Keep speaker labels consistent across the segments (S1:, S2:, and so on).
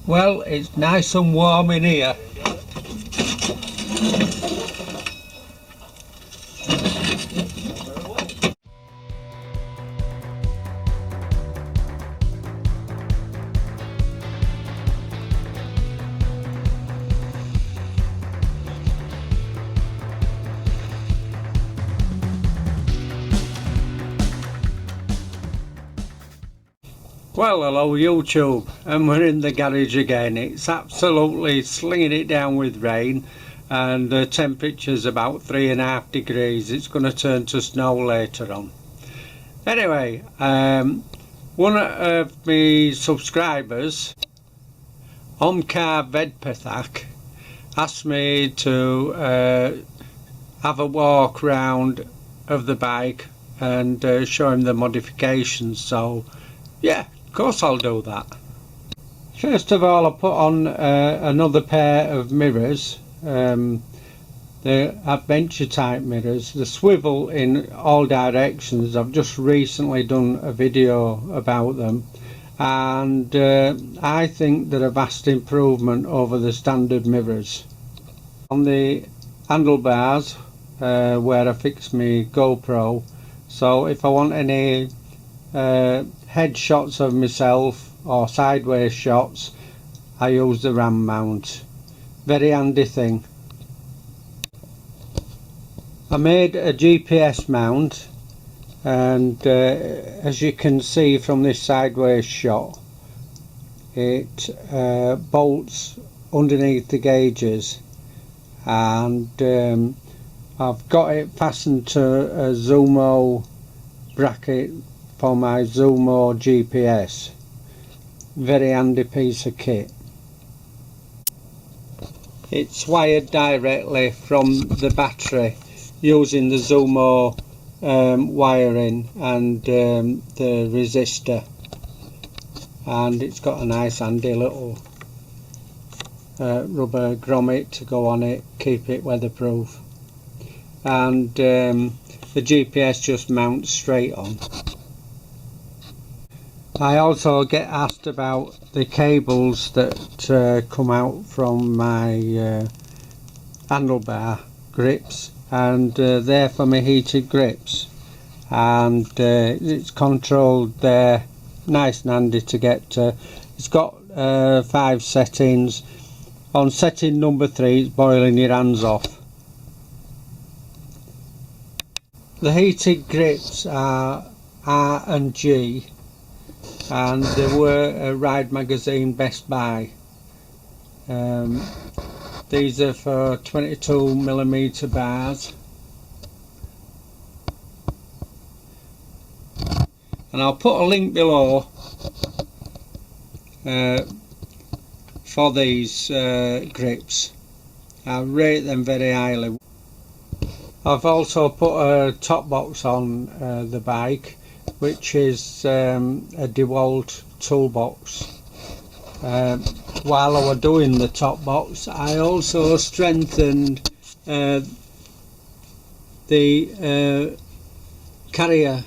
S1: Well, it's nice and warm in here. Well, hello YouTube, and we're in the garage again. It's absolutely slinging it down with rain, and the temperature's about 3.5 degrees. It's going to turn to snow later on. Anyway, one of my subscribers, Omkar Vedpathak, asked me to have a walk round of the bike and show him the modifications. So yeah, of course I'll do that. First of all, I put on another pair of mirrors. They're adventure type mirrors. The swivel in all directions. I've just recently done a video about them, and I think they're a vast improvement over the standard mirrors. On the handlebars where I fix my GoPro, so if I want any head shots of myself or sideways shots, I use the ram mount. Very handy thing. I made a GPS mount, and as you can see from this sideways shot, it bolts underneath the gauges, and I've got it fastened to a Zumo bracket for my Zumo GPS. Very handy piece of kit. It's wired directly from the battery using the Zumo wiring and the resistor, and it's got a nice handy little rubber grommet to go on it, keep it weatherproof, and the GPS just mounts straight on. I also get asked about the cables that come out from my handlebar grips, and they're for my heated grips, and it's controlled there, nice and handy to get to. It's got 5 settings. On setting number 3, it's boiling your hands off. The heated grips are R and G, and they were a Ride Magazine Best Buy. These are for 22mm bars, and I'll put a link below for these grips. I rate them very highly. I've also put a top box on the bike, which is a DeWalt toolbox. While I was doing the top box, I also strengthened the carrier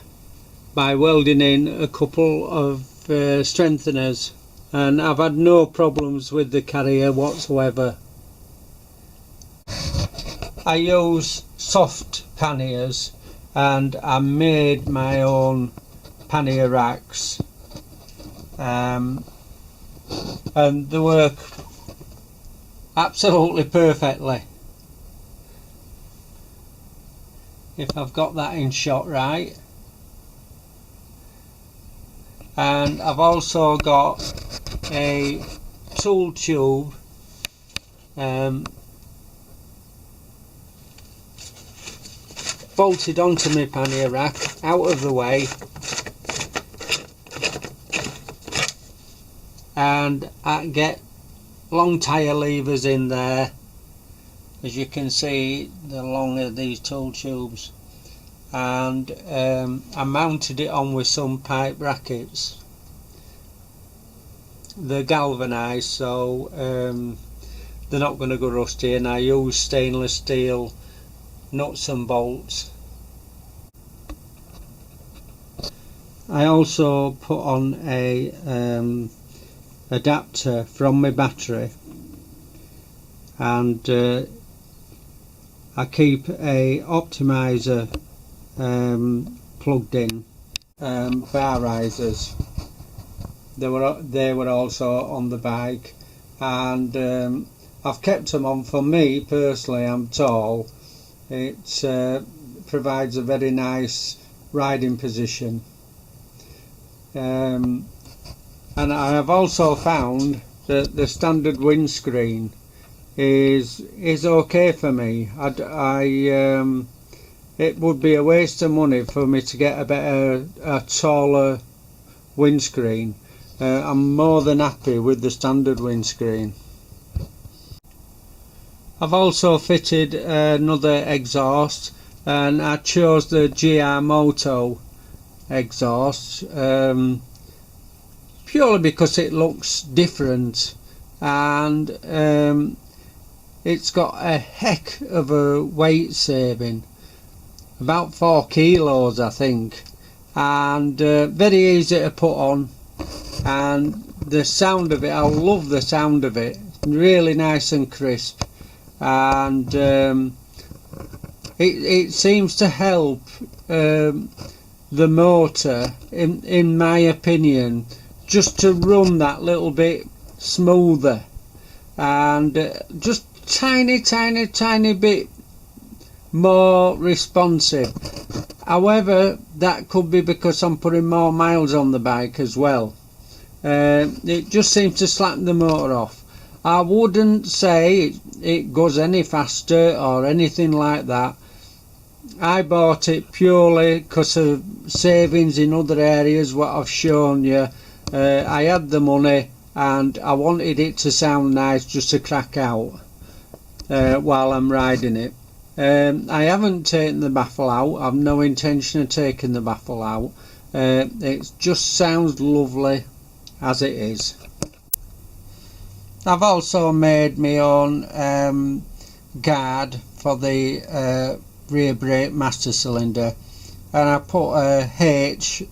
S1: by welding in a couple of strengtheners, and I've had no problems with the carrier whatsoever. I use soft panniers, and I made my own pannier racks, and they work absolutely perfectly. If I've got that in shot right. And I've also got a tool tube bolted onto my pannier rack, out of the way, and I get long tyre levers in there. As you can see, the long of these tool tubes, and I mounted it on with some pipe brackets. They're galvanised, so they're not going to go rusty, and I use stainless steel nuts and bolts. I also put on a adapter from my battery, and I keep a optimizer plugged in, bar risers. They were also on the bike, and I've kept them on. For me personally, I'm tall. It provides a very nice riding position, and I have also found that the standard windscreen is okay for me. It would be a waste of money for me to get a taller windscreen. I'm more than happy with the standard windscreen. I've also fitted another exhaust, and I chose the GR Moto exhaust purely because it looks different, and it's got a heck of a weight saving, about 4 kilos I think, and very easy to put on, and the sound of it, I love the sound of it, really nice and crisp, and it seems to help the motor, in my opinion, just to run that little bit smoother, and just tiny bit more responsive. However, that could be because I'm putting more miles on the bike as well. It just seems to slack the motor off. I wouldn't say it goes any faster or anything like that. I bought it purely because of savings in other areas, what I've shown you. I had the money and I wanted it to sound nice, just to crack out while I'm riding it. I haven't taken the baffle out. I've no intention of taking the baffle out. It just sounds lovely as it is. I've also made my own guard for the rear brake master cylinder, and I put a H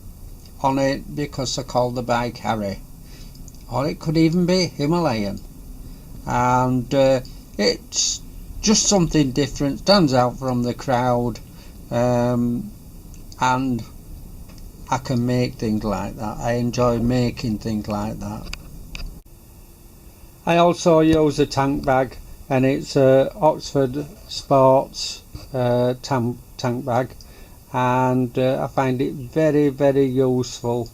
S1: on it because I call the bike Harry, or it could even be Himalayan, and it's just something different, stands out from the crowd, and I can make things like that. I enjoy making things like that. I also use a tank bag, and it's a Oxford Sports tank bag, and I find it very useful.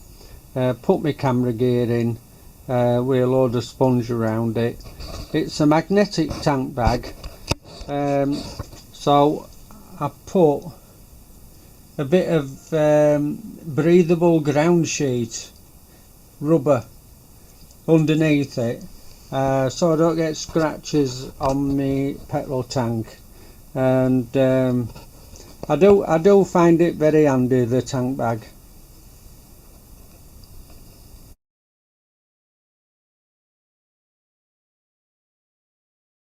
S1: Put my camera gear in with a load of sponge around it. It's a magnetic tank bag, so I put a bit of breathable ground sheet rubber underneath it, so I don't get scratches on my petrol tank, and I do find it very handy, the tank bag.